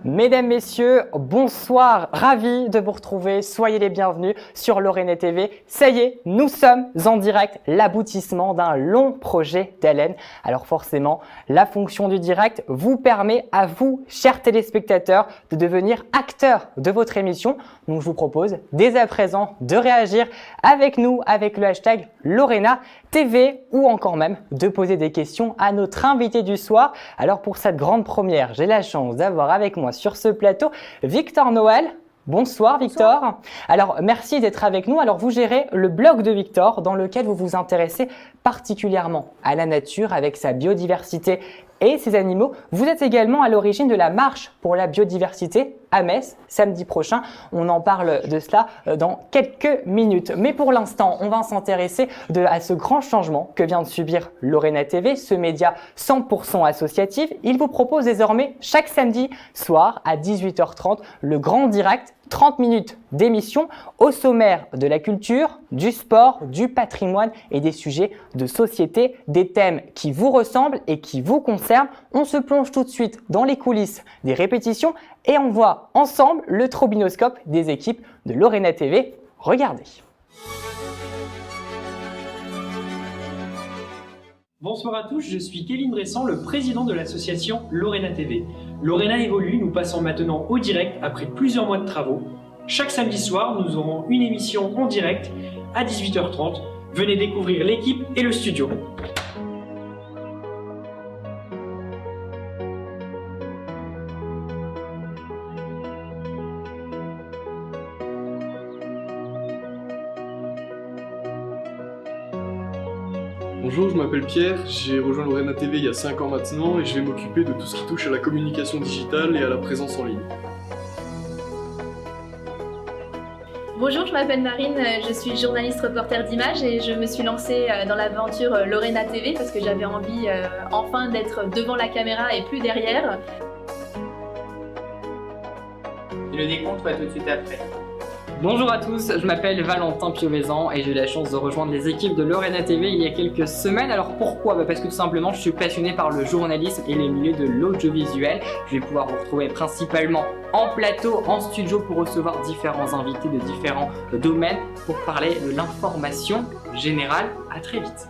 Mesdames, Messieurs, bonsoir, ravi de vous retrouver, soyez les bienvenus sur Lorena TV. Ça y est, nous sommes en direct, l'aboutissement d'un long projet d'Hélène. Alors forcément, la fonction du direct vous permet à vous, chers téléspectateurs, de devenir acteurs de votre émission. Donc je vous propose dès à présent de réagir avec nous, avec le hashtag Lorena TV ou encore même de poser des questions à notre invité du soir. Alors pour cette grande première, j'ai la chance d'avoir avec moi sur ce plateau Victor Noël. Bonsoir Victor. Bonsoir. Alors merci d'être avec nous. Alors vous gérez le blog de Victor dans lequel vous vous intéressez particulièrement à la nature avec sa biodiversité et ses animaux. Vous êtes également à l'origine de la marche pour la biodiversité à Metz, samedi prochain. On en parle de cela dans quelques minutes. Mais pour l'instant, on va s'intéresser à ce grand changement que vient de subir Lorena TV, ce média 100% associatif. Il vous propose désormais chaque samedi soir à 18h30 le grand direct, 30 minutes d'émission au sommaire de la culture, du sport, du patrimoine et des sujets de société, des thèmes qui vous ressemblent et qui vous concernent. On se plonge tout de suite dans les coulisses des répétitions et on voit ensemble le trobinoscope des équipes de Lorena TV. Regardez. Bonsoir à tous, je suis Kéline Bressan, le président de l'association Lorena TV. Lorena évolue, nous passons maintenant au direct après plusieurs mois de travaux. Chaque samedi soir, nous aurons une émission en direct à 18h30. Venez découvrir l'équipe et le studio. Bonjour, je m'appelle Pierre, j'ai rejoint Lorena TV il y a 5 ans maintenant et je vais m'occuper de tout ce qui touche à la communication digitale et à la présence en ligne. Bonjour, je m'appelle Marine, je suis journaliste reporter d'images et je me suis lancée dans l'aventure Lorena TV parce que j'avais envie enfin d'être devant la caméra et plus derrière. Et le décompte va tout de suite après. Bonjour à tous, je m'appelle Valentin Piovesan et j'ai eu la chance de rejoindre les équipes de Lorena TV il y a quelques semaines. Alors pourquoi ? Parce que tout simplement je suis passionné par le journalisme et les milieux de l'audiovisuel. Je vais pouvoir vous retrouver principalement en plateau, en studio pour recevoir différents invités de différents domaines pour parler de l'information générale. À très vite.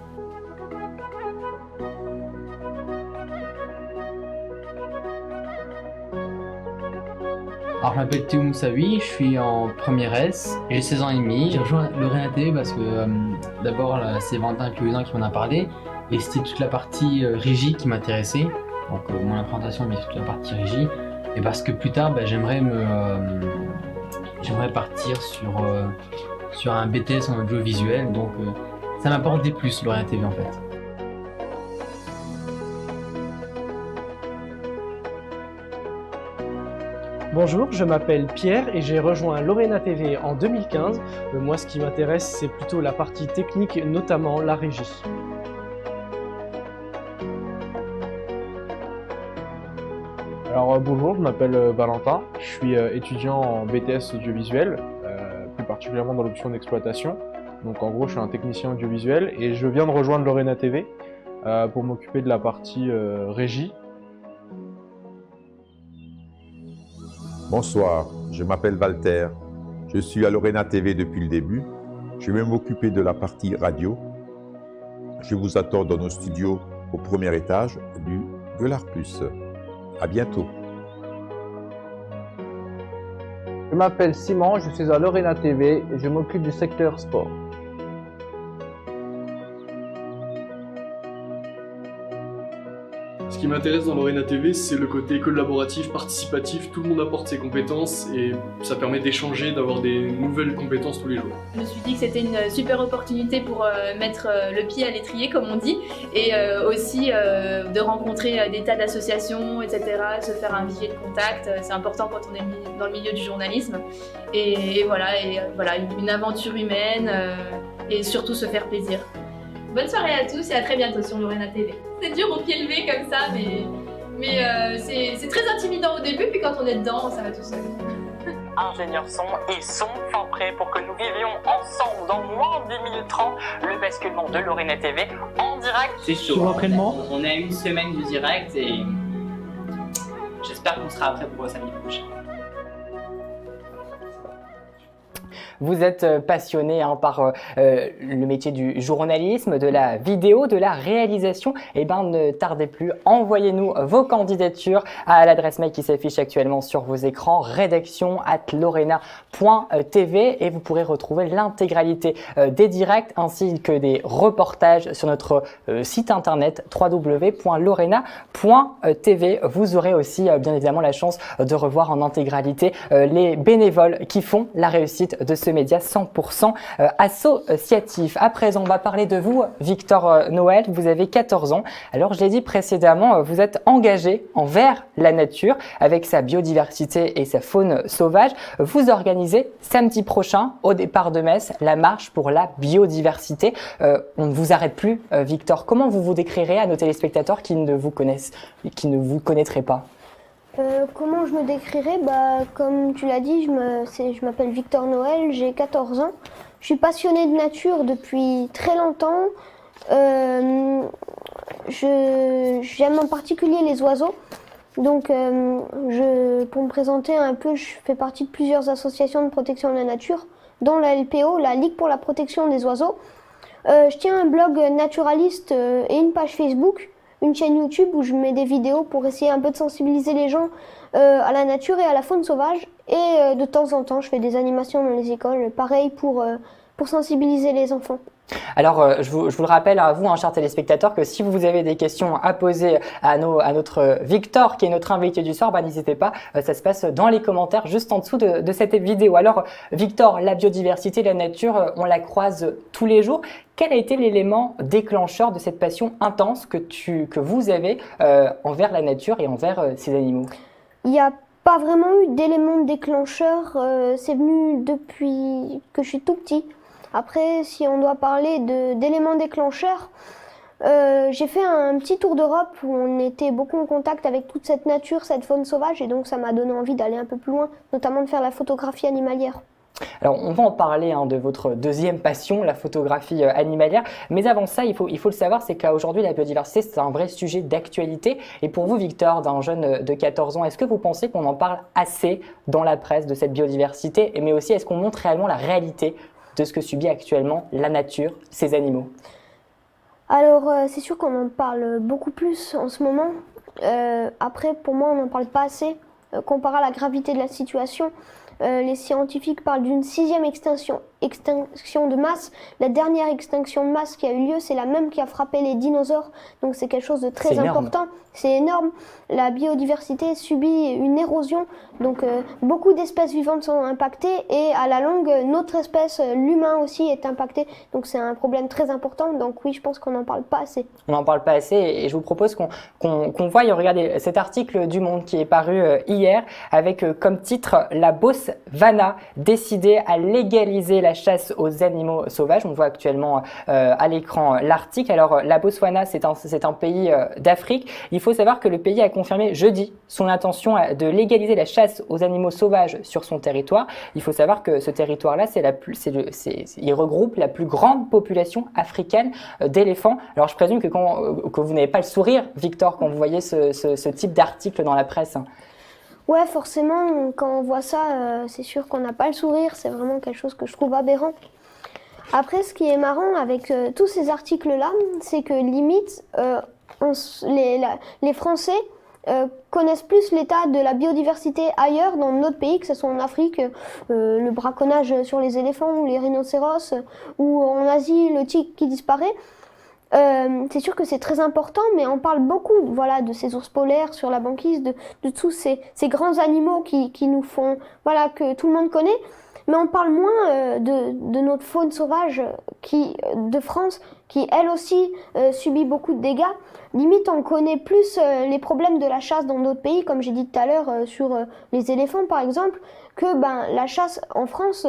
Alors je m'appelle Théo Moussaoui, je suis en première S, j'ai 16 ans et demi. J'ai rejoint Lorena TV parce que d'abord c'est Valentin Piovesan qui m'en a parlé et c'était toute la partie régie qui m'intéressait. Donc mon implantation mais toute la partie régie. Et parce que plus tard j'aimerais partir sur un BTS en audiovisuel, donc ça m'apporte des plus Lorena TV en fait. Bonjour, je m'appelle Pierre et j'ai rejoint Lorena TV en 2015. Moi, ce qui m'intéresse, c'est plutôt la partie technique, notamment la régie. Alors bonjour, je m'appelle Valentin, je suis étudiant en BTS audiovisuel, plus particulièrement dans l'option d'exploitation. Donc en gros, je suis un technicien audiovisuel et je viens de rejoindre Lorena TV pour m'occuper de la partie régie. Bonsoir, je m'appelle Walter, je suis à Lorena TV depuis le début. Je vais m'occuper de la partie radio. Je vous attends dans nos studios au premier étage du Gueulard Plus. À bientôt. Je m'appelle Simon, je suis à Lorena TV et je m'occupe du secteur sport. Ce qui m'intéresse dans Lorena TV, c'est le côté collaboratif, participatif, tout le monde apporte ses compétences et ça permet d'échanger, d'avoir des nouvelles compétences tous les jours. Je me suis dit que c'était une super opportunité pour mettre le pied à l'étrier comme on dit et aussi de rencontrer des tas d'associations, etc., se faire un vivier de contact, c'est important quand on est dans le milieu du journalisme et voilà, une aventure humaine et surtout se faire plaisir. Bonne soirée à tous et à très bientôt sur Lorena TV. C'est dur au pied levé comme ça, mais c'est très intimidant au début, puis quand on est dedans, ça va tout seul. Ingénieur son et son fin prêt pour que nous vivions ensemble dans moins de 2030 le basculement de Lorena TV en direct. C'est chaud. Sur l'entraînement, on a une semaine de direct et j'espère qu'on sera prêt pour samedi prochain. Vous êtes passionné par le métier du journalisme, de la vidéo, de la réalisation. Eh bien, ne tardez plus, envoyez-nous vos candidatures à l'adresse mail qui s'affiche actuellement sur vos écrans, rédaction@lorena.tv, et vous pourrez retrouver l'intégralité des directs ainsi que des reportages sur notre site internet www.lorena.tv. Vous aurez aussi bien évidemment la chance de revoir en intégralité les bénévoles qui font la réussite de ce média 100% associatif. À présent, on va parler de vous, Victor Noël. Vous avez 14 ans. Alors, je l'ai dit précédemment, vous êtes engagé envers la nature avec sa biodiversité et sa faune sauvage. Vous organisez samedi prochain, au départ de Metz, la marche pour la biodiversité. On ne vous arrête plus, Victor. Comment vous vous décrirez à nos téléspectateurs qui ne vous connaîtraient pas? Comment je me décrirais? Comme tu l'as dit, je m'appelle Victor Noël, j'ai 14 ans. Je suis passionné de nature depuis très longtemps. J'aime en particulier les oiseaux. Donc, pour me présenter un peu, je fais partie de plusieurs associations de protection de la nature, dont la LPO, la Ligue pour la protection des oiseaux. Je tiens un blog naturaliste et une page Facebook, une chaîne YouTube où je mets des vidéos pour essayer un peu de sensibiliser les gens à la nature et à la faune sauvage. Et de temps en temps, je fais des animations dans les écoles, pareil pour sensibiliser les enfants. Alors, je vous le rappelle à vous, chers téléspectateurs, que si vous avez des questions à poser à notre Victor, qui est notre invité du soir, n'hésitez pas, ça se passe dans les commentaires juste en dessous de cette vidéo. Alors, Victor, la biodiversité, la nature, on la croise tous les jours. Quel a été l'élément déclencheur de cette passion intense que vous avez envers la nature et envers ces animaux? Il n'y a pas vraiment eu d'élément déclencheur, c'est venu depuis que je suis tout petit. Après, si on doit parler d'éléments déclencheurs, j'ai fait un petit tour d'Europe où on était beaucoup en contact avec toute cette nature, cette faune sauvage, et donc ça m'a donné envie d'aller un peu plus loin, notamment de faire la photographie animalière. Alors, on va en parler de votre deuxième passion, la photographie animalière. Mais avant ça, il faut le savoir, c'est qu'aujourd'hui, la biodiversité, c'est un vrai sujet d'actualité. Et pour vous, Victor, d'un jeune de 14 ans, est-ce que vous pensez qu'on en parle assez dans la presse de cette biodiversité? Mais aussi, est-ce qu'on montre réellement la réalité de ce que subit actuellement la nature, ces animaux? Alors, c'est sûr qu'on en parle beaucoup plus en ce moment. Après, pour moi, on n'en parle pas assez. Comparé à la gravité de la situation, les scientifiques parlent d'une 6e extinction de masse. La dernière extinction de masse qui a eu lieu, c'est la même qui a frappé les dinosaures. Donc c'est quelque chose de très important. C'est énorme. La biodiversité subit une érosion. Donc beaucoup d'espèces vivantes sont impactées et à la longue, notre espèce, l'humain aussi, est impacté. Donc c'est un problème très important. Donc oui, je pense qu'on n'en parle pas assez. On n'en parle pas assez et je vous propose qu'on voie, regardez cet article du Monde qui est paru hier avec comme titre « La Botswana décidée à légaliser la chasse aux animaux sauvages ». On voit actuellement à l'écran l'article. Alors la Botswana, c'est un pays d'Afrique. Il faut savoir que le pays a confirmé jeudi son intention de légaliser la chasse aux animaux sauvages sur son territoire. Il faut savoir que ce territoire-là, il regroupe la plus grande population africaine d'éléphants. Alors je présume que vous n'avez pas le sourire, Victor, quand vous voyez ce type d'article dans la presse. Ouais, forcément, quand on voit ça, c'est sûr qu'on n'a pas le sourire. C'est vraiment quelque chose que je trouve aberrant. Après, ce qui est marrant avec tous ces articles-là, c'est que limite, les Français connaissent plus l'état de la biodiversité ailleurs, dans notre pays, que ce soit en Afrique, le braconnage sur les éléphants ou les rhinocéros, ou en Asie, le tigre qui disparaît. C'est sûr que c'est très important, mais on parle beaucoup de ces ours polaires sur la banquise, de tous ces grands animaux qui nous font, que tout le monde connaît. Mais on parle moins de notre faune sauvage de France, qui elle aussi subit beaucoup de dégâts. Limite, on connaît plus les problèmes de la chasse dans d'autres pays, comme j'ai dit tout à l'heure sur les éléphants par exemple, que la chasse en France,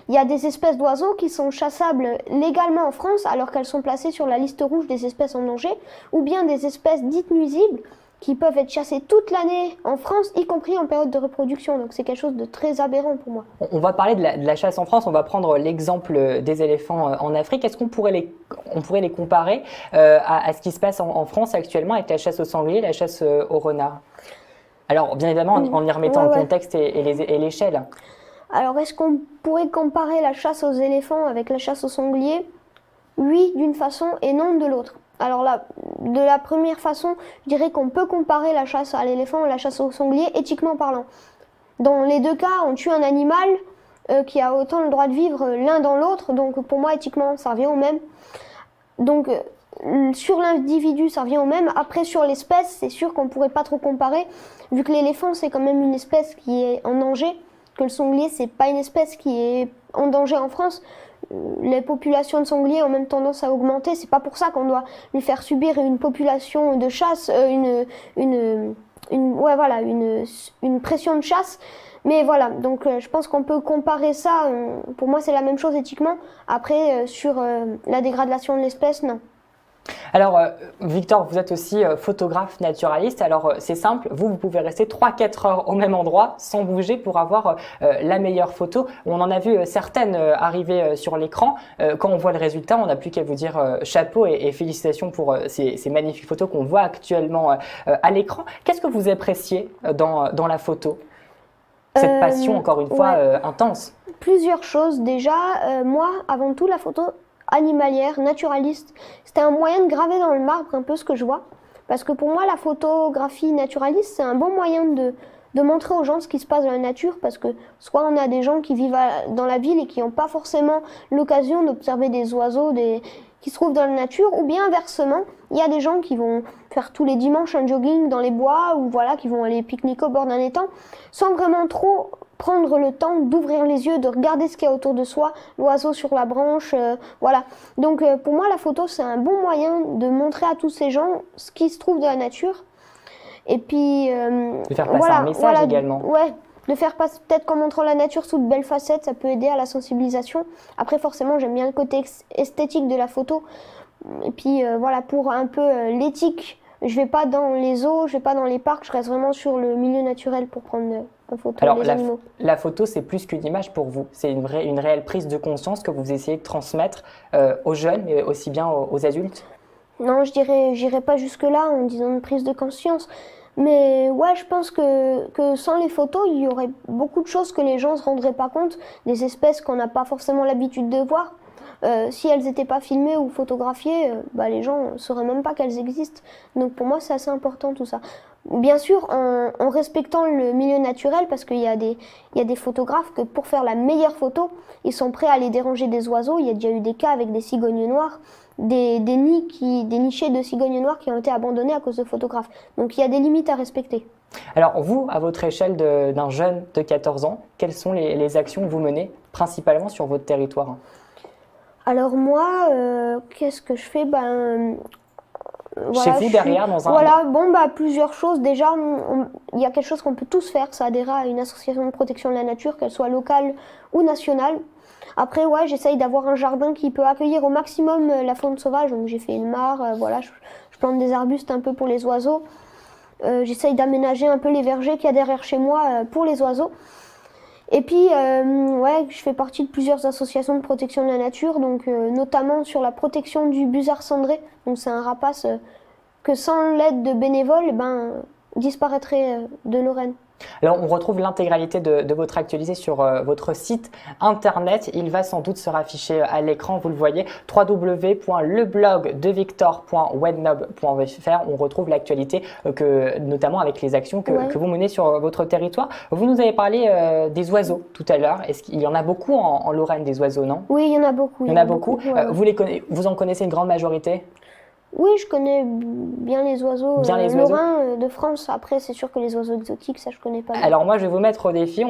il y a des espèces d'oiseaux qui sont chassables légalement en France alors qu'elles sont placées sur la liste rouge des espèces en danger, ou bien des espèces dites nuisibles qui peuvent être chassées toute l'année en France, y compris en période de reproduction. Donc c'est quelque chose de très aberrant pour moi. On va parler de la chasse en France, on va prendre l'exemple des éléphants en Afrique. Est-ce qu'on pourrait les comparer à ce qui se passe en France actuellement avec la chasse au sanglier, la chasse au renard? Alors, bien évidemment, en y remettant le contexte et l'échelle. Alors, est-ce qu'on pourrait comparer la chasse aux éléphants avec la chasse aux sangliers? Oui, d'une façon et non de l'autre. Alors là, de la première façon, je dirais qu'on peut comparer la chasse à l'éléphant et la chasse au sanglier éthiquement parlant. Dans les deux cas, on tue un animal qui a autant le droit de vivre l'un dans l'autre, donc pour moi, éthiquement, ça revient au même. Donc, sur l'individu, ça revient au même. Après, sur l'espèce, c'est sûr qu'on ne pourrait pas trop comparer, vu que l'éléphant, c'est quand même une espèce qui est en danger, que le sanglier, c'est pas une espèce qui est en danger en France. Les populations de sangliers ont même tendance à augmenter. C'est pas pour ça qu'on doit lui faire subir une population de chasse, une pression de chasse. Mais voilà, donc je pense qu'on peut comparer ça. Pour moi, c'est la même chose éthiquement. Après, sur la dégradation de l'espèce, non. Alors, Victor, vous êtes aussi photographe naturaliste. Alors, c'est simple, vous pouvez rester 3-4 heures au même endroit sans bouger pour avoir la meilleure photo. On en a vu certaines arriver sur l'écran. Quand on voit le résultat, on n'a plus qu'à vous dire chapeau et félicitations pour ces magnifiques photos qu'on voit actuellement à l'écran. Qu'est-ce que vous appréciez dans la photo? Cette passion, encore une fois, intense. Plusieurs choses. Déjà, moi, avant tout, la photo animalière, naturaliste, c'était un moyen de graver dans le marbre un peu ce que je vois. Parce que pour moi, la photographie naturaliste, c'est un bon moyen de montrer aux gens ce qui se passe dans la nature. Parce que soit on a des gens qui vivent dans la ville et qui n'ont pas forcément l'occasion d'observer des oiseaux qui se trouvent dans la nature, ou bien inversement, il y a des gens qui vont faire tous les dimanches un jogging dans les bois, ou voilà, qui vont aller pique-niquer au bord d'un étang, sans vraiment trop prendre le temps d'ouvrir les yeux, de regarder ce qu'il y a autour de soi, l'oiseau sur la branche, voilà. Donc pour moi, la photo, c'est un bon moyen de montrer à tous ces gens ce qui se trouve dans la nature. Et puis... de faire passer un message également. Ouais, de faire passer, peut-être qu'en montrant la nature sous de belles facettes, ça peut aider à la sensibilisation. Après, forcément, j'aime bien le côté esthétique de la photo. Et puis voilà, pour un peu l'éthique, je vais pas dans les zoos, je vais pas dans les parcs, je reste vraiment sur le milieu naturel pour prendre en photo les animaux. La photo, c'est plus qu'une image pour vous. C'est une réelle prise de conscience que vous essayez de transmettre aux jeunes, mais aussi bien aux adultes. Non, j'irai pas jusque-là en disant une prise de conscience. Mais ouais, je pense que sans les photos, il y aurait beaucoup de choses que les gens ne se rendraient pas compte, des espèces qu'on n'a pas forcément l'habitude de voir. Si elles n'étaient pas filmées ou photographiées, les gens ne sauraient même pas qu'elles existent. Donc pour moi, c'est assez important tout ça. Bien sûr, en respectant le milieu naturel, parce qu'il y a des photographes que pour faire la meilleure photo, ils sont prêts à aller déranger des oiseaux. Il y a déjà eu des cas avec des cigognes noires, des nichés de cigognes noires qui ont été abandonnés à cause de photographes. Donc il y a des limites à respecter. Alors vous, à votre échelle d'un jeune de 14 ans, quelles sont les actions que vous menez principalement sur votre territoire ? Alors moi, qu'est-ce que je fais ? Chez vous, derrière, dans un... Voilà, plusieurs choses. Déjà, il y a quelque chose qu'on peut tous faire, c'est adhérer à une association de protection de la nature, qu'elle soit locale ou nationale. Après, ouais, j'essaye d'avoir un jardin qui peut accueillir au maximum la faune sauvage. Donc j'ai fait une mare, voilà, je plante des arbustes un peu pour les oiseaux. J'essaye d'aménager un peu les vergers qu'il y a derrière chez moi pour les oiseaux. Et puis, ouais, je fais partie de plusieurs associations de protection de la nature, donc notamment sur la protection du busard cendré. Donc c'est un rapace que sans l'aide de bénévoles, disparaîtrait de Lorraine. Alors, on retrouve l'intégralité de votre actualité sur votre site internet. Il va sans doute se rafficher à l'écran, vous le voyez, www.leblogdevictor.webnob.fr. On retrouve l'actualité, notamment avec les actions que vous menez sur votre territoire. Vous nous avez parlé des oiseaux tout à l'heure. Est-ce qu'il y en a beaucoup en Lorraine, des oiseaux, non ? Oui, il y en a beaucoup. Il y en a beaucoup. Ouais. Vous en connaissez une grande majorité ? Oui, je connais bien les oiseaux lorrains de France. Après, c'est sûr que les oiseaux exotiques, ça, je connais pas. Alors moi, je vais vous mettre au défi.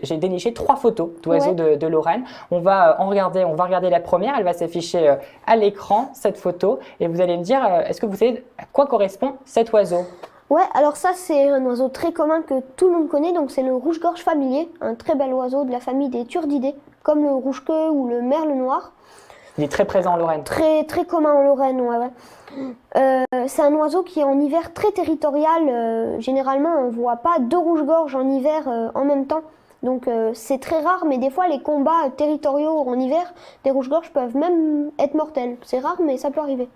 J'ai déniché 3 photos d'oiseaux de Lorraine. On va regarder la première. Elle va s'afficher à l'écran, cette photo. Et vous allez me dire, est-ce que vous savez à quoi correspond cet oiseau ? Ouais, alors ça, c'est un oiseau très commun que tout le monde connaît. Donc, c'est le rouge-gorge familier, un très bel oiseau de la famille des turdidés, comme le rouge-queue ou le merle noir. Il est très présent en Lorraine. Très, très commun en Lorraine, ouais. C'est un oiseau qui est en hiver très territorial. Généralement, on ne voit pas 2 rouges-gorges en hiver en même temps. Donc c'est très rare, mais des fois, les combats territoriaux en hiver, des rouges-gorges peuvent même être mortels. C'est rare, mais ça peut arriver.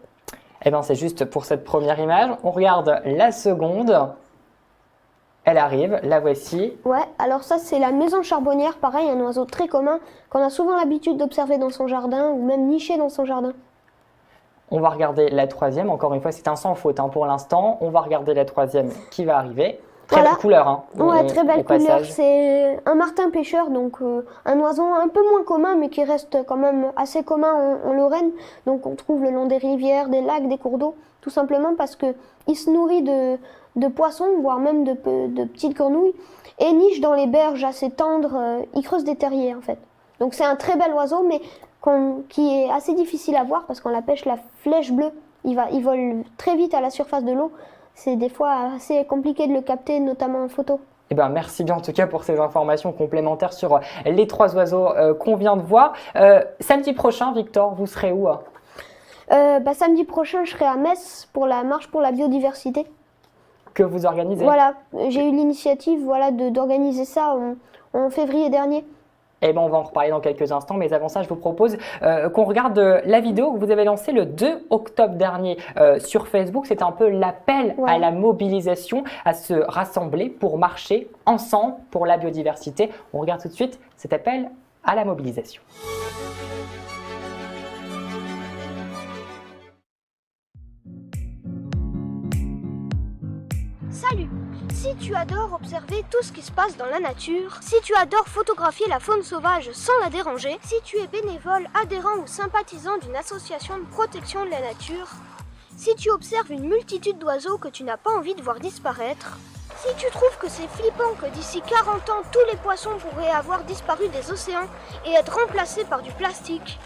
Eh bien, c'est juste pour cette première image. On regarde la seconde. Elle arrive, la voici. Ouais, alors ça c'est la maison charbonnière, pareil, un oiseau très commun qu'on a souvent l'habitude d'observer dans son jardin ou même niché dans son jardin. On va regarder la troisième, encore une fois c'est un sans faute hein, pour l'instant. On va regarder la troisième qui va arriver. Très Voilà. belle couleur. Hein, Ouais, très belle au couleur. passage. C'est un martin pêcheur, donc un oiseau un peu moins commun, mais qui reste quand même assez commun en Lorraine. Donc on trouve le long des rivières, des lacs, des cours d'eau, tout simplement parce que il se nourrit de poissons, voire même de petites grenouilles, et niche dans les berges assez tendres. Il creuse des terriers en fait. Donc c'est un très bel oiseau, mais qui est assez difficile à voir parce qu'on l'appelle la flèche bleue. Il vole très vite à la surface de l'eau. C'est des fois assez compliqué de le capter, notamment en photo. Eh ben, merci bien en tout cas pour ces informations complémentaires sur les trois oiseaux qu'on vient de voir. Samedi prochain, Victor, vous serez où Samedi prochain, je serai à Metz pour la marche pour la biodiversité. Que vous organisez? Voilà, j'ai eu l'initiative d'organiser ça en février dernier. Eh ben, on va en reparler dans quelques instants, mais avant ça, je vous propose qu'on regarde la vidéo que vous avez lancée le 2 octobre dernier sur Facebook. C'était un peu l'appel à la mobilisation, à se rassembler pour marcher ensemble pour la biodiversité. On regarde tout de suite cet appel à la mobilisation. Salut! Si tu adores observer tout ce qui se passe dans la nature, si tu adores photographier la faune sauvage sans la déranger, si tu es bénévole, adhérent ou sympathisant d'une association de protection de la nature, si tu observes une multitude d'oiseaux que tu n'as pas envie de voir disparaître, si tu trouves que c'est flippant que d'ici 40 ans tous les poissons pourraient avoir disparu des océans et être remplacés par du plastique,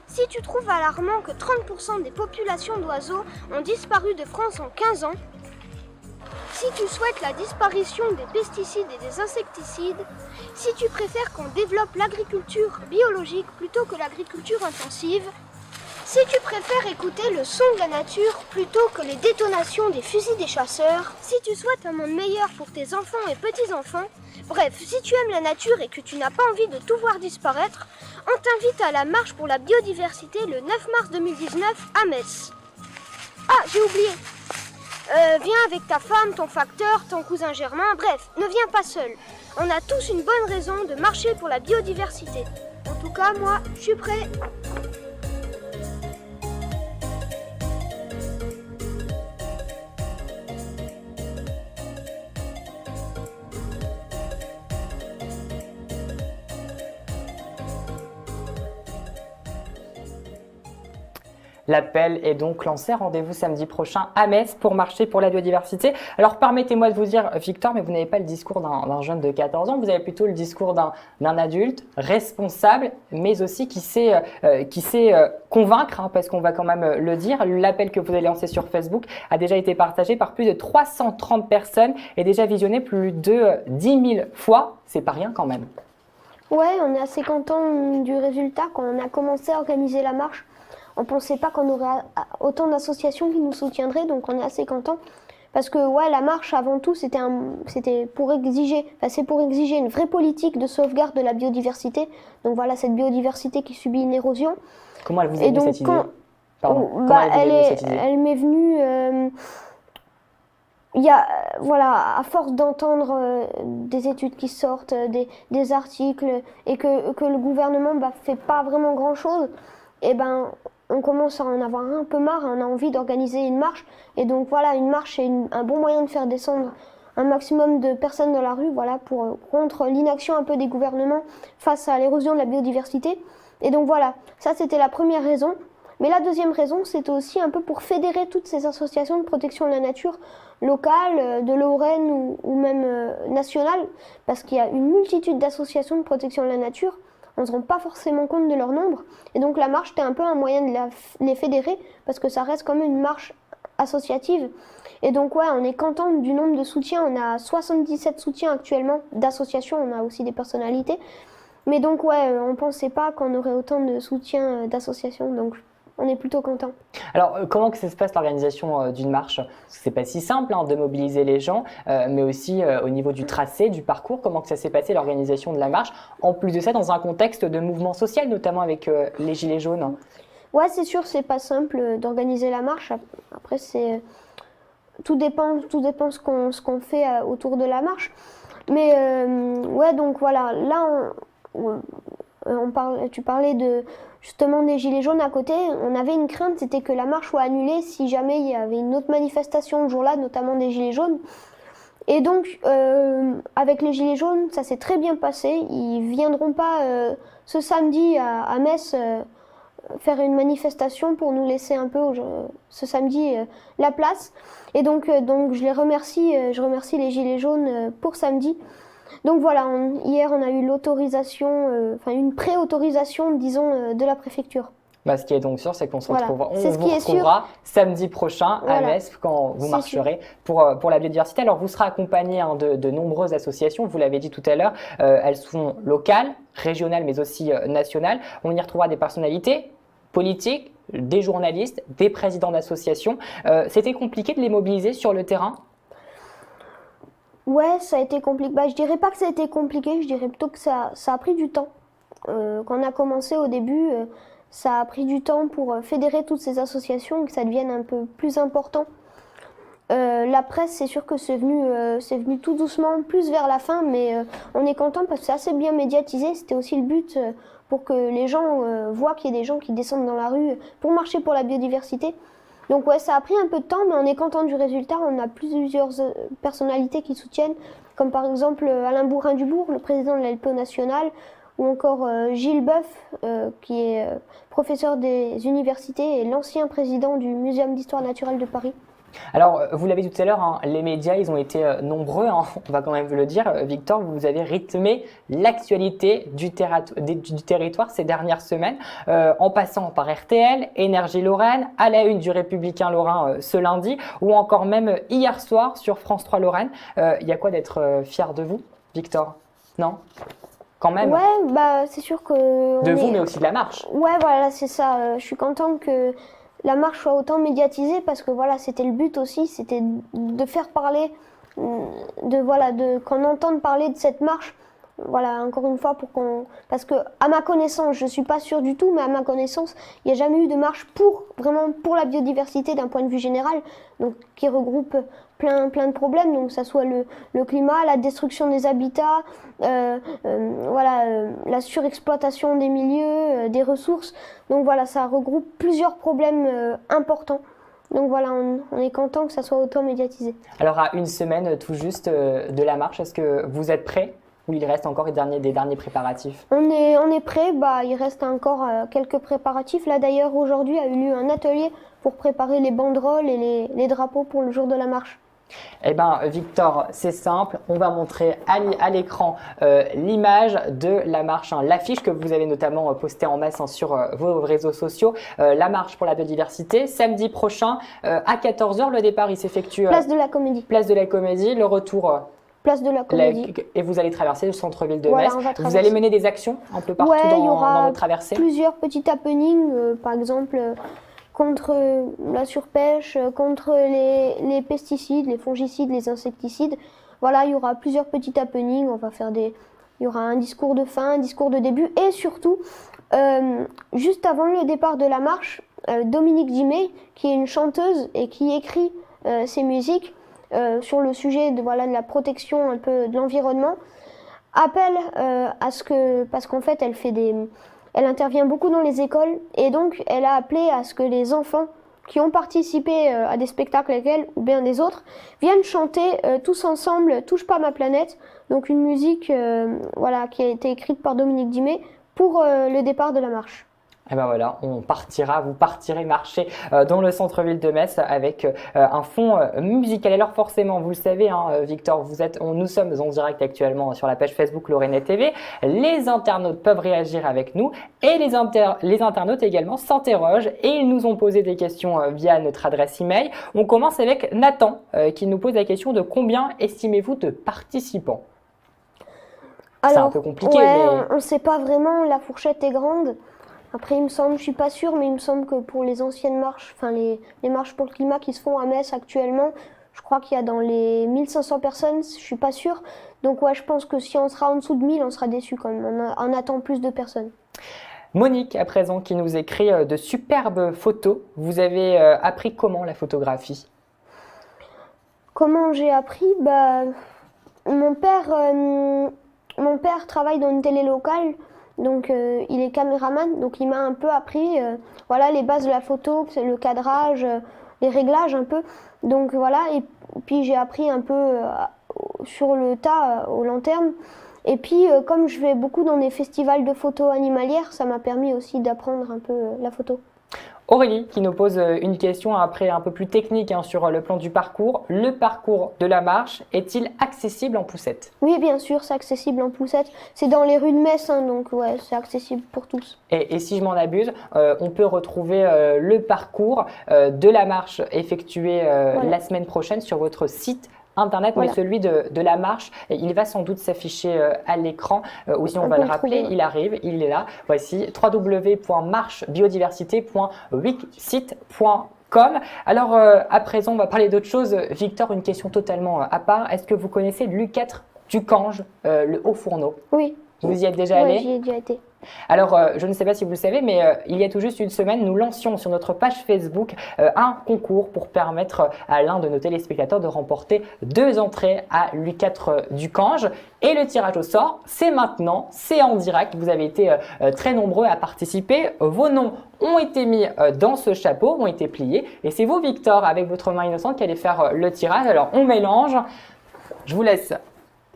si tu trouves alarmant que 30% des populations d'oiseaux ont disparu de France en 15 ans, si tu souhaites la disparition des pesticides et des insecticides, si tu préfères qu'on développe l'agriculture biologique plutôt que l'agriculture intensive, si tu préfères écouter le son de la nature plutôt que les détonations des fusils des chasseurs, si tu souhaites un monde meilleur pour tes enfants et petits-enfants, bref, si tu aimes la nature et que tu n'as pas envie de tout voir disparaître, on t'invite à la marche pour la biodiversité le 9 mars 2019 à Metz. Ah, j'ai oublié. Viens avec ta femme, ton facteur, ton cousin Germain, bref, ne viens pas seul. On a tous une bonne raison de marcher pour la biodiversité. En tout cas, moi, je suis prêt. L'appel est donc lancé. Rendez-vous samedi prochain à Metz pour marcher pour la biodiversité. Alors permettez-moi de vous dire, Victor, mais vous n'avez pas le discours d'un jeune de 14 ans, vous avez plutôt le discours d'un adulte responsable, mais aussi qui sait convaincre, hein, parce qu'on va quand même le dire. L'appel que vous avez lancé sur Facebook a déjà été partagé par plus de 330 personnes et déjà visionné plus de 10 000 fois. C'est pas rien quand même. Ouais, on est assez content du résultat. Quand on a commencé à organiser la marche, on ne pensait pas qu'on aurait autant d'associations qui nous soutiendraient, donc on est assez content. Parce que ouais, la marche, avant tout, c'est pour exiger une vraie politique de sauvegarde de la biodiversité. Donc voilà, cette biodiversité qui subit une érosion. Comment elle vous est venue cette idée? Pardon. Elle m'est venue... à force d'entendre des études qui sortent, des articles, et que le gouvernement fait pas vraiment grand-chose, et on commence à en avoir un peu marre, on a envie d'organiser une marche. Et donc voilà, une marche est un bon moyen de faire descendre un maximum de personnes dans la rue, voilà, contre l'inaction un peu des gouvernements face à l'érosion de la biodiversité. Et donc voilà, ça c'était la première raison. Mais la deuxième raison, c'était aussi un peu pour fédérer toutes ces associations de protection de la nature locales, de Lorraine ou même nationales, parce qu'il y a une multitude d'associations de protection de la nature. On ne se rend pas forcément compte de leur nombre. Et donc la marche, c'était un peu un moyen de les fédérer, parce que ça reste quand même une marche associative. Et donc ouais, on est content du nombre de soutiens. On a 77 soutiens actuellement d'associations, on a aussi des personnalités. Mais donc ouais, on ne pensait pas qu'on aurait autant de soutiens d'associations, donc on est plutôt content. Alors, comment que ça se passe l'organisation d'une marche? C'est pas si simple de mobiliser les gens, mais aussi au niveau du tracé, du parcours, comment que ça s'est passé l'organisation de la marche? En plus de ça, dans un contexte de mouvement social, notamment avec les Gilets jaunes. Ouais, c'est sûr, c'est pas simple d'organiser la marche. Après, tout dépend ce qu'on fait autour de la marche. Mais ouais, donc voilà, là, tu parlais justement des gilets jaunes à côté. On avait une crainte, c'était que la marche soit annulée si jamais il y avait une autre manifestation le jour-là, notamment des gilets jaunes. Et donc, avec les gilets jaunes, ça s'est très bien passé. Ils viendront pas ce samedi à Metz faire une manifestation pour nous laisser un peu ce samedi la place. Et donc je remercie les gilets jaunes pour samedi. Donc voilà, hier on a eu l'autorisation, une pré-autorisation, disons, de la préfecture. Ce qui est donc sûr, c'est qu'on se Voilà. retrouvera, C'est ce qui est retrouvera samedi prochain à Voilà. Metz quand vous C'est marcherez pour la biodiversité. Alors vous serez accompagné de nombreuses associations, vous l'avez dit tout à l'heure, elles sont locales, régionales mais aussi nationales. On y retrouvera des personnalités politiques, des journalistes, des présidents d'associations. C'était compliqué de les mobiliser sur le terrain? Ouais, ça a été compliqué. Je dirais pas que ça a été compliqué, je dirais plutôt que ça a pris du temps. Quand on a commencé au début, ça a pris du temps pour fédérer toutes ces associations, que ça devienne un peu plus important. La presse, c'est sûr que c'est venu tout doucement, plus vers la fin, mais on est content parce que c'est assez bien médiatisé. C'était aussi le but pour que les gens voient qu'il y a des gens qui descendent dans la rue pour marcher pour la biodiversité. Donc ouais, ça a pris un peu de temps, mais on est content du résultat. On a plusieurs personnalités qui soutiennent, comme par exemple Alain Bourin-Dubourg, le président de la LPO nationale, ou encore Gilles Boeuf, qui est professeur des universités et l'ancien président du Muséum d'histoire naturelle de Paris. Alors, vous l'avez dit tout à l'heure, les médias, ils ont été nombreux, on va quand même le dire. Victor, vous avez rythmé l'actualité du territoire ces dernières semaines, en passant par RTL, Énergie Lorraine, à la une du Républicain Lorrain ce lundi, ou encore même hier soir sur France 3 Lorraine. Il y a quoi d'être fier de vous, Victor? Non? Quand même? Ouais, c'est sûr que... De vous, mais aussi de la marche. Ouais, voilà, c'est ça. Je suis contente que la marche soit autant médiatisée parce que voilà, c'était le but aussi, c'était de faire parler, qu'on entende parler de cette marche. Voilà, encore une fois, parce que à ma connaissance, je suis pas sûre du tout, mais à ma connaissance, il n'y a jamais eu de marche vraiment pour la biodiversité d'un point de vue général, donc qui regroupe plein de problèmes, donc que ça soit le climat, la destruction des habitats, la surexploitation des milieux, des ressources. Donc voilà, ça regroupe plusieurs problèmes importants. Donc voilà, on est content que ça soit autant médiatisé. Alors à une semaine tout juste de la marche, est-ce que vous êtes prêts? Ou il reste encore des derniers préparatifs? On est prêt, il reste encore quelques préparatifs. Là d'ailleurs, aujourd'hui a eu lieu un atelier pour préparer les banderoles et les drapeaux pour le jour de la marche. Eh bien, Victor, c'est simple, on va montrer à l'écran l'image de la marche, l'affiche que vous avez notamment postée en masse sur vos réseaux sociaux. La marche pour la biodiversité, samedi prochain à 14 h, le départ il s'effectue Place de la Comédie. Place de la Comédie, le retour Place de la Comédie. Et vous allez traverser le centre-ville de Voilà, Metz. Vous allez mener des actions un peu partout dans votre traversée? Plusieurs petits happenings, par exemple contre la surpêche, contre les pesticides, les fongicides, les insecticides. Voilà, il y aura plusieurs petits happenings. Il y aura un discours de fin, un discours de début et surtout, juste avant le départ de la marche, Dominique Dimet, qui est une chanteuse et qui écrit ses musiques, sur le sujet de la protection un peu de l'environnement, appelle à ce que, parce qu'en fait elle intervient beaucoup dans les écoles et donc elle a appelé à ce que les enfants qui ont participé à des spectacles avec elle ou bien des autres viennent chanter tous ensemble Touche pas ma planète, donc une musique qui a été écrite par Dominique Dimet pour le départ de la marche. Et ben voilà, vous partirez marcher dans le centre-ville de Metz avec un fond musical. Alors forcément, vous le savez, Victor, nous sommes en direct actuellement sur la page Facebook Lorraine TV. Les internautes peuvent réagir avec nous et les internautes également s'interrogent et ils nous ont posé des questions via notre adresse email. On commence avec Nathan qui nous pose la question de combien estimez-vous de participants? C'est un peu compliqué, mais... On ne sait pas vraiment, la fourchette est grande. Après, il me semble, je suis pas sûre, mais il me semble que pour les anciennes marches, les marches pour le climat qui se font à Metz actuellement, je crois qu'il y a dans les 1500 personnes, je suis pas sûre. Donc ouais, je pense que si on sera en dessous de 1000, on sera déçu quand même. On attend plus de personnes. Monique, à présent, qui nous écrit de superbes photos. Vous avez appris comment la photographie? Comment j'ai appris? Mon père travaille dans une télé locale, donc il est caméraman, donc il m'a un peu appris voilà, les bases de la photo, c'est le cadrage, les réglages un peu. Donc voilà, et puis j'ai appris un peu sur le tas, au long terme. Et puis comme je vais beaucoup dans des festivals de photos animalières, ça m'a permis aussi d'apprendre un peu la photo. Aurélie qui nous pose une question après un peu plus technique sur le plan du parcours. Le parcours de la marche est-il accessible en poussette? Oui, bien sûr, c'est accessible en poussette. C'est dans les rues de Metz, donc ouais, c'est accessible pour tous. Et si je m'en abuse, on peut retrouver le parcours de la marche effectué la semaine prochaine sur votre site internet, mais celui de la marche, il va sans doute s'afficher à l'écran, ou sinon on va le rappeler, il arrive, il est là. Voici www.marchebiodiversité.wixsite.com. Alors à présent, on va parler d'autre chose. Victor, une question totalement à part. Est-ce que vous connaissez l'U4 du Cange, le haut fourneau? Oui. Vous y êtes déjà allé? Oui, j'y ai déjà été. Alors, je ne sais pas si vous le savez, mais il y a tout juste une semaine, nous lancions sur notre page Facebook un concours pour permettre à l'un de nos téléspectateurs de remporter 2 entrées à l'U4 du Cange. Et le tirage au sort, c'est maintenant, c'est en direct. Vous avez été très nombreux à participer. Vos noms ont été mis dans ce chapeau, ont été pliés. Et c'est vous, Victor, avec votre main innocente, qui allez faire le tirage. Alors, on mélange. Je vous laisse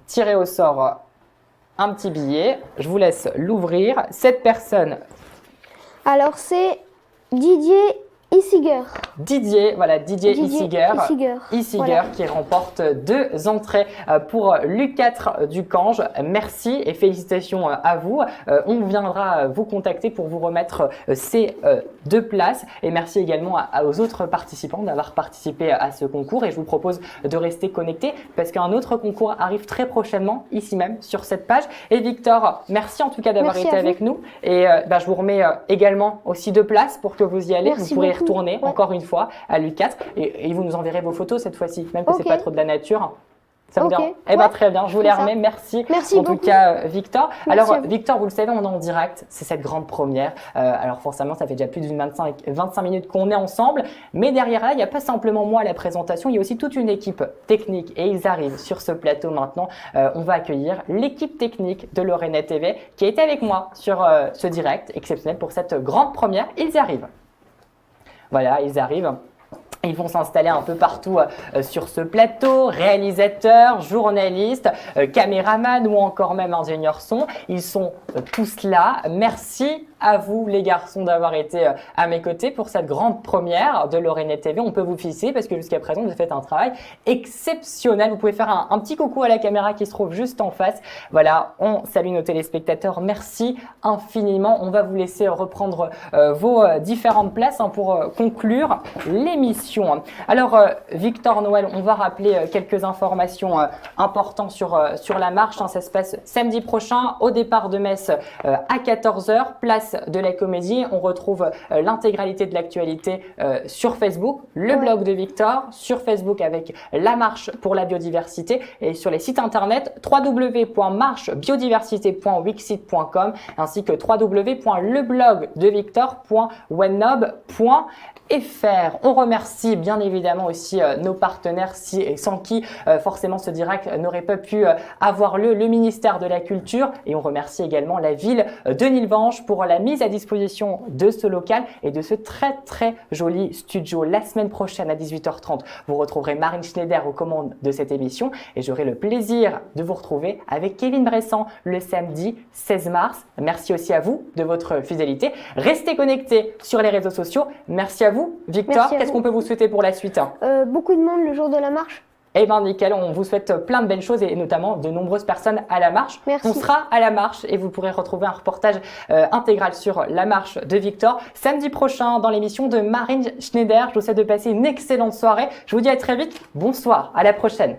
tirer au sort un petit billet, je vous laisse l'ouvrir. Cette personne. Alors c'est Didier Issiger. Didier Issiger Voilà. qui remporte 2 entrées pour l'U4 du Cange. Merci et félicitations à vous. On viendra vous contacter pour vous remettre ces 2 places. Et merci également aux autres participants d'avoir participé à ce concours. Et je vous propose de rester connectés parce qu'un autre concours arrive très prochainement ici même sur cette page. Et Victor, merci en tout cas d'avoir été avec nous. Et je vous remets également aussi 2 places pour que vous y allez. Merci vous pourrez beaucoup. retourner encore une fois à l'U4 et vous nous enverrez vos photos cette fois-ci, même que c'est pas trop de la nature. Ça vous dérange? Eh bien, très bien, je vous les remets. Merci en tout cas, Victor. Alors, Victor, vous le savez, on est en direct. C'est cette grande première. Alors, forcément, ça fait déjà plus d'une 25 minutes qu'on est ensemble. Mais derrière là, il n'y a pas simplement moi à la présentation. Il y a aussi toute une équipe technique. Et ils arrivent sur ce plateau maintenant. On va accueillir l'équipe technique de Lorena TV qui a été avec moi sur ce direct exceptionnel pour cette grande première. Ils arrivent. Voilà, ils arrivent. Ils vont s'installer un peu partout sur ce plateau, réalisateurs, journalistes, caméramans ou encore même ingénieurs son. Ils sont tous là. Merci à vous les garçons d'avoir été à mes côtés pour cette grande première de Lorena TV. On peut vous féliciter parce que jusqu'à présent vous avez fait un travail exceptionnel. Vous pouvez faire un petit coucou à la caméra qui se trouve juste en face. Voilà, on salue nos téléspectateurs. Merci infiniment. On va vous laisser reprendre vos différentes places pour conclure l'émission. Alors Victor Noël, on va rappeler quelques informations importantes sur la marche. Ça se passe samedi prochain au départ de Metz à 14 h, place de la Comédie. On retrouve l'intégralité de l'actualité sur Facebook, le blog de Victor, sur Facebook avec la marche pour la biodiversité et sur les sites internet www.marchebiodiversité.wixsite.com ainsi que www.leblogdevictor.wenob.fr. On remercie bien évidemment aussi nos partenaires sans qui forcément ce direct n'aurait pas pu avoir lieu, le ministère de la Culture, et on remercie également la ville de Nilvange pour la mise à disposition de ce local et de ce très très joli studio. La semaine prochaine à 18h30, vous retrouverez Marine Schneider aux commandes de cette émission et j'aurai le plaisir de vous retrouver avec Kevin Bressan le samedi 16 mars. Merci aussi à vous de votre fidélité. Restez connectés sur les réseaux sociaux. Merci à vous. Victor, qu'est-ce qu'on peut vous souhaiter pour la suite? Beaucoup de monde le jour de la marche. Eh bien nickel, on vous souhaite plein de belles choses et notamment de nombreuses personnes à la marche. Merci. On sera à la marche et vous pourrez retrouver un reportage intégral sur la marche de Victor samedi prochain dans l'émission de Marine Schneider. Je vous souhaite de passer une excellente soirée. Je vous dis à très vite. Bonsoir, à la prochaine.